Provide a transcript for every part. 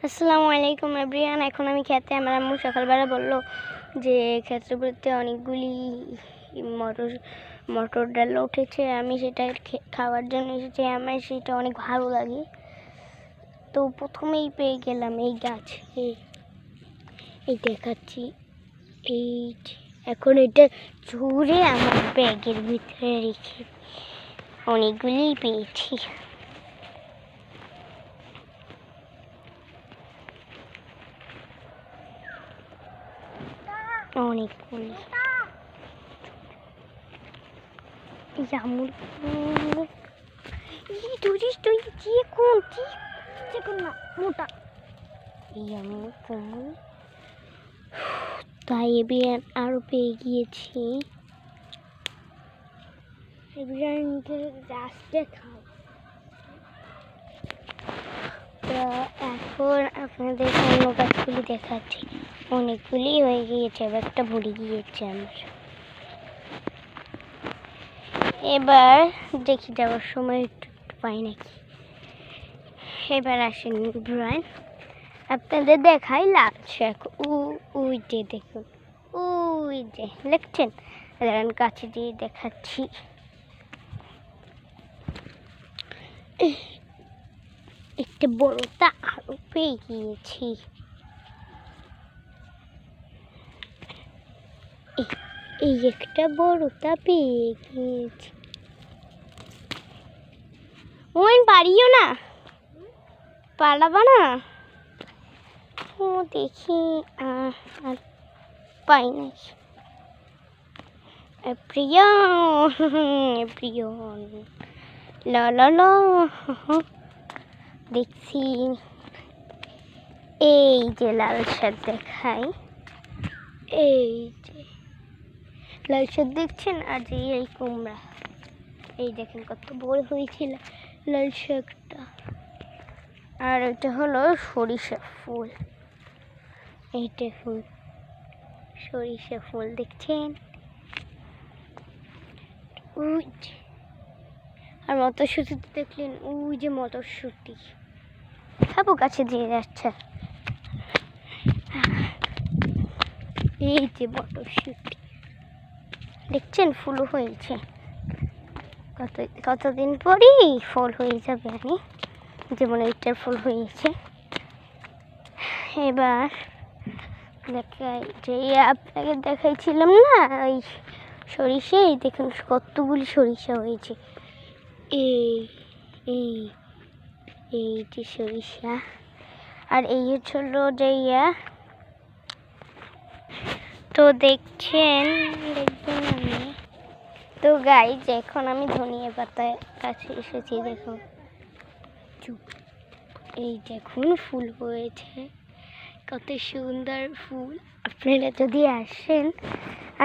আসসালামু আলাইকুম এভরিওয়ান। এখন আমি খেতে, আমার আম্মু সকালবেলা বললো যে ক্ষেতের বলতে অনেকগুলি মটর ডাল উঠেছে, আমি সেটা খাওয়ার জন্য এসেছি। আমার সেটা অনেক ভালো লাগে, তো প্রথমেই পেয়ে গেলাম এই গাছ। এই দেখাচ্ছি, এই এখন এটা ঝুড়ে আমার ব্যাগের ভিতরে রেখে অনেকগুলি পেয়েছি। অনেকগুলি মোটা তাই এবার আরো পেয়ে গিয়েছি। এখন আপনাদের অন্য গাছগুলি দেখাচ্ছি, অনেকগুলি হয়ে গিয়েছে, একটা ভরে গিয়েছে আমার। এবার দেখি যাওয়ার সময় একটু পাই নাকি। এবার আসেন ব্রাইন, আপনাদের দেখাই লাল শাক। ওই যে দেখুন, ওই যে দেখছেন, কাছে দিয়ে দেখাচ্ছি। একটা বড়টা আরো পেয়ে গিয়েছি। এই একটা বড়টা পেয়ে গিয়েছি। ওই পারিও না, পালাবা না। ও দেখি আর পাই নাই। প্রিয়ন লা লা লা দেখছি। এই যে লাল শাক দেখাই, এই যে লাল শাক দেখছেন, আর যে এই কুমড়া, এই দেখেন কত বড় হয়েছিল লাল শাকটা। আর এটা হলো সরিষা ফুল, এই দেখুন সরিষা ফুল দেখছেন। ওই আর মটরশুঁটি দেখলেন, ওই যে মটরশুঁটি খাবো গাছে দিয়ে যাচ্ছে। এই যে মটরশুঁটি দেখছেন, ফুলও হয়েছে। কতদিন পরই ফল হয়ে যাবে। আমি যেমন এইটার ফুল হয়েছে। এবার দেখাই, যে আপনাকে দেখাইছিলাম না ওই সরিষা, এই দেখুন কতগুলি সরিষা হয়েছে। এই যে সরিষা, আর এই হলো যে তো দেখবেন আমি। তো গাইজ এখন আমি ধনিয়া পাতার কাছে এসেছি, দেখুন এই দেখুন ফুল হয়েছে, কত সুন্দর ফুল। আপনারা যদি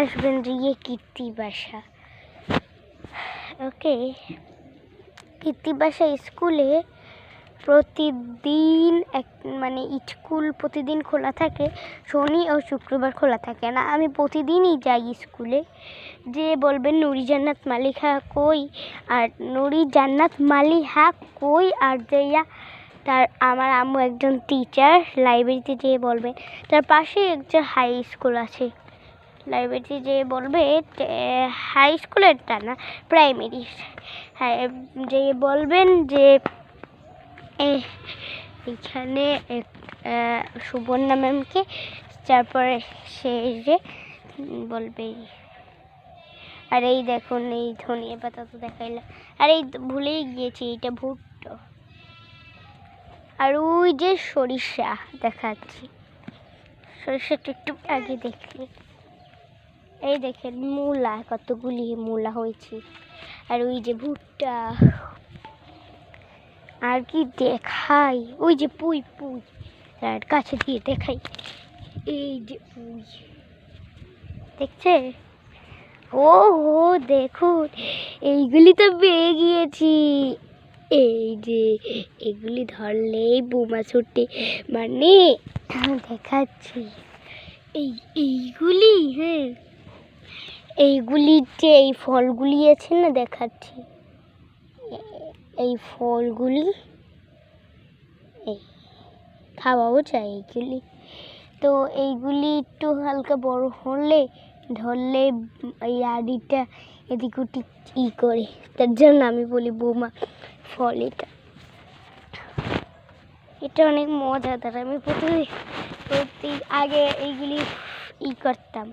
আসবেন যে কীর্তি বাসা, ওকে কীর্তি বাসা স্কুলে প্রতিদিন স্কুল প্রতিদিন খোলা থাকে, শনি ও শুক্রবার খোলা থাকে না। আমি প্রতিদিনই যাই স্কুলে। যে বলবেন নুরি জান্নাত মালিহা কই, আর নুরি জান্নাত মালিহা কই, আর তার আমার আম্মু একজন টিচার, লাইব্রেরিতে যেয়ে বলবেন। তার পাশে একটা হাই স্কুল আছে, লাইব্রেরিতে যেয়ে বলবে, হাই স্কুলেরটা না, প্রাইমারি, হ্যাঁ, যেয়ে বলবেন যে এইখানে সুবর্ণা ম্যামকে। তারপরে সে যে বলবে। আর এই দেখুন, এই ধনিয়া পাতা তো দেখাইলাম, আর এই ভুলেই গিয়েছি, এইটা ভুট্টো। আর ওই যে সরিষা দেখাচ্ছি, সরিষাটা একটু আগে দেখলে, এই দেখেন মূলা, কতগুলি মূলা হয়েছে। আর ওই যে ভুট্টা, আর কি দেখাই, ওই যে পুঁই আর কাছে দিয়ে দেখাই, এই যে পুঁই দেখছে। ও দেখুন, এইগুলি তো পেয়ে গিয়েছি। এই যে এগুলি ধরলেই বোমা ছুটে, দেখাচ্ছি এইগুলি। হ্যাঁ, এইগুলি যে এই ফলগুলি আছে না, দেখাচ্ছি এই ফলগুলি। খাওয়াও যায় এইগুলি। তো এইগুলি একটু হালকা বড় হলে ধরলে এই আড়িটা এদিক ওদিক করে, তার জন্য আমি বলি বৌমা ফল। এটা অনেক মজাদার। আমি প্রতি আগে এইগুলি করতাম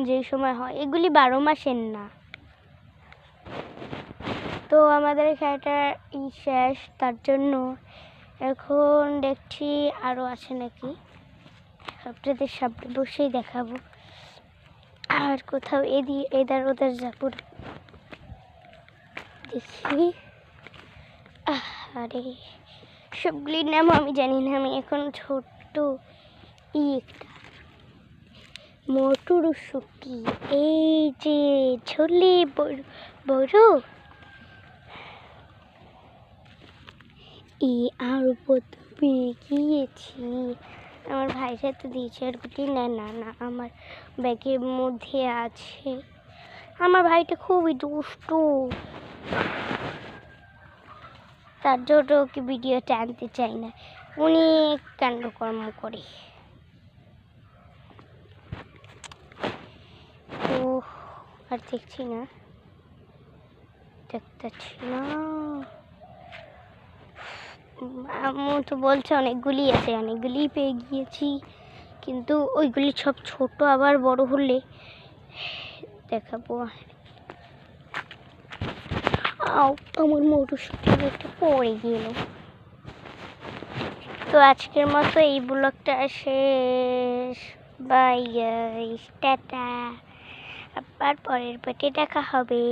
যে সময় হয়, এগুলি 12 মাসের না। তো আমাদের খেলাটা শেষ, তার জন্য এখন দেখছি আরও আছে নাকি, আপনাদের সামনে বসেই দেখাবো। আর কোথাও এদার ওদার যাবো দেখি। আরে সবগুলির নাম আমি জানি না, আমি এখন ছোট্ট একটা মটরশুঁটি, এই যে ঝোলে বড় বড়, আরো পেয়ে গিয়েছি। আমার ভাইয়ের সাথে দিয়েছে আর গুটি। না না না, আমার ব্যাগের মধ্যে আছে। আমার ভাইটা খুবই দুষ্টু, তার জন্য ওকে ভিডিওতে আনতে চাই না, অনেক কাণ্ডকর্ম করে। তো আর দেখছি না, দেখতেছি না। আম্মু তো বলছে অনেকগুলি আছে, অনেকগুলি পেয়ে গিয়েছি, কিন্তু ওইগুলি সব ছোট, আবার বড় হলে দেখাবো। আমার মটরশুঁটি পড়ে গেল। তো আজকের মতো এই ব্লগটা শেষ। Bye guys, tata. আবার পরের পার্টে দেখা হবে।